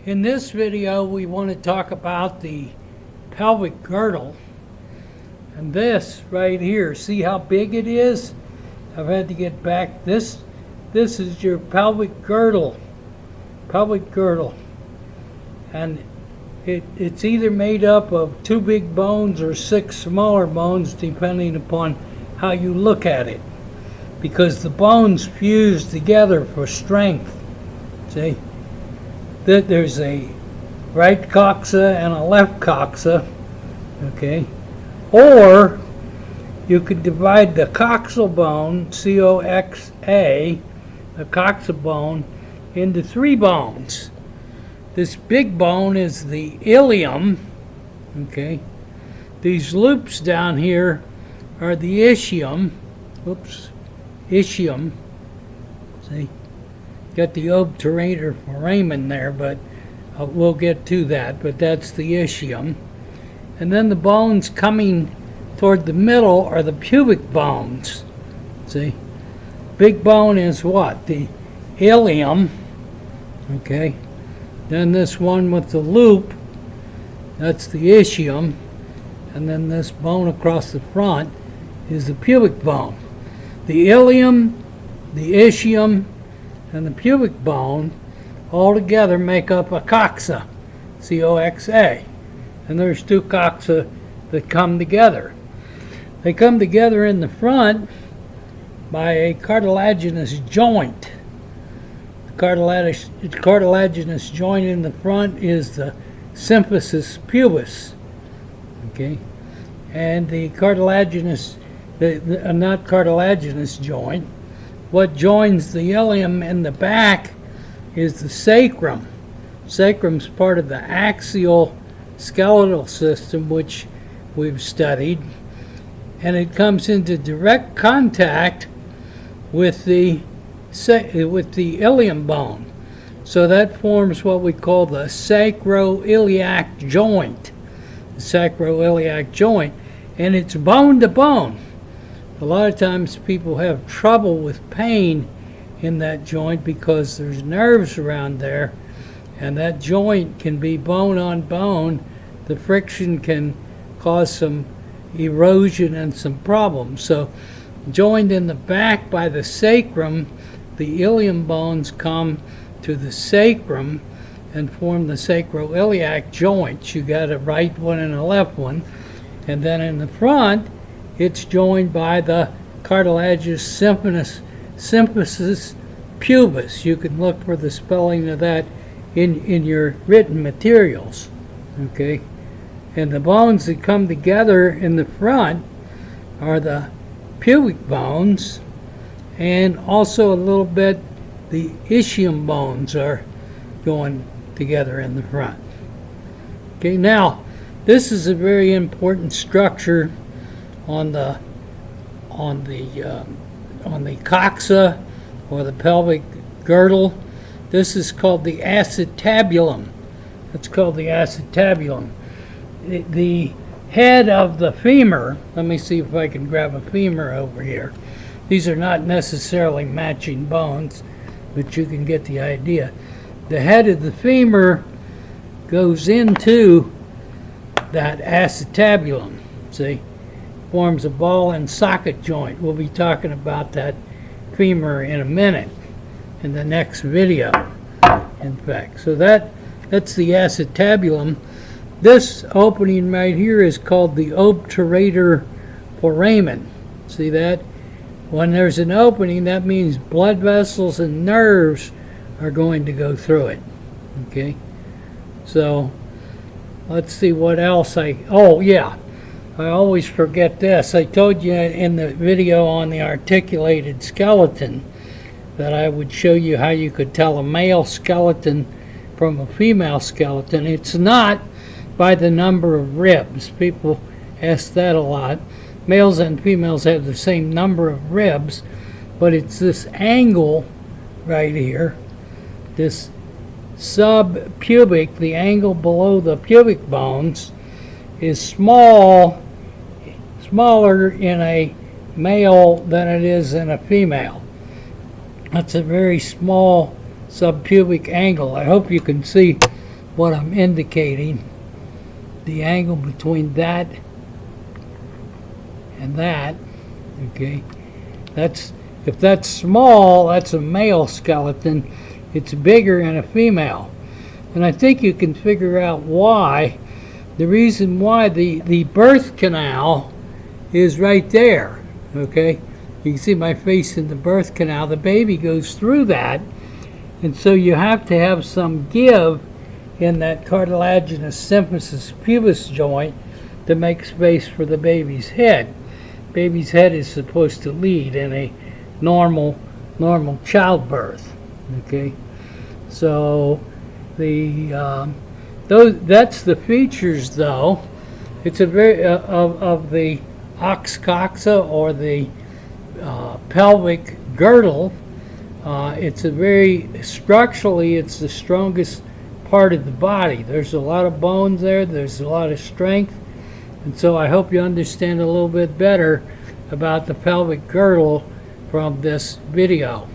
In this video, we want to talk about the pelvic girdle. And this right here, see how big it is? I've had to get back. This is your pelvic girdle. Pelvic girdle. And it's either made up of 2 big bones or 6 smaller bones, depending upon how you look at it. Because the bones fuse together for strength. See? There's a right coxa and a left coxa, okay? Or you could divide the coxal bone, C-O-X-A, the coxa bone, into 3 bones. This big bone is the ilium, okay? These loops down here are the ischium. Oops, ischium. See? Got the obturator foramen there, but we'll get to that. But that's the ischium. And then the bones coming toward the middle are the pubic bones. See? Big bone is what? The ilium. Okay. Then this one with the loop, that's the ischium. And then this bone across the front is the pubic bone. The ilium, the ischium, and the pubic bone all together make up a coxa, C-O-X-A. And there's 2 coxa that come together. They come together in the front by a cartilaginous joint. The cartilaginous joint in the front is the symphysis pubis. Okay? And the cartilaginous, not cartilaginous joint, what joins the ilium in the back is the sacrum. Sacrum's part of the axial skeletal system, which we've studied, and it comes into direct contact with the ilium bone. So that forms what we call the sacroiliac joint. The sacroiliac joint, and it's bone to bone. A lot of times people have trouble with pain in that joint because there's nerves around there, and that joint can be bone on bone. The friction can cause some erosion and some problems. So joined in the back by the sacrum, the ilium bones come to the sacrum and form the sacroiliac joints. You got a right one and a left one. And then in the front, it's joined by the cartilaginous symphysis pubis. You can look for the spelling of that in your written materials. Okay? And the bones that come together in the front are the pubic bones, and also a little bit the ischium bones are going together in the front. Okay, now this is a very important structure on the coxa or the pelvic girdle. This is called the acetabulum. It's called the acetabulum. The head of the femur, let me see if I can grab a femur over here. These are not necessarily matching bones, but you can get the idea. The head of the femur goes into that acetabulum, see? Forms a ball and socket joint. We'll be talking about that femur in a minute in the next video, in fact. So that's the acetabulum. This opening right here is called the obturator foramen. See that? When there's an opening, that means blood vessels and nerves are going to go through it. Okay? So let's see what else oh yeah, I always forget this. I told you in the video on the articulated skeleton that I would show you how you could tell a male skeleton from a female skeleton. It's not by the number of ribs. People ask that a lot. Males and females have the same number of ribs, but it's this angle right here, this subpubic, the angle below the pubic bones, is smaller in a male than it is in a female. That's a very small subpubic angle. I hope you can see what I'm indicating. The angle between that and that, okay, if that's small, that's a male skeleton. It's bigger in a female. And I think you can figure out why. The reason why the birth canal is right there, okay? You can see my face in the birth canal. The baby goes through that, and so you have to have some give in that cartilaginous symphysis pubis joint to make space for the baby's head. Baby's head is supposed to lead in a normal childbirth, okay? So that's the features, though. It's a very of the ox coxa, or the pelvic girdle. It's a very structurally, it's the strongest part of the body. There's a lot of bones there. There's a lot of strength, and so I hope you understand a little bit better about the pelvic girdle from this video.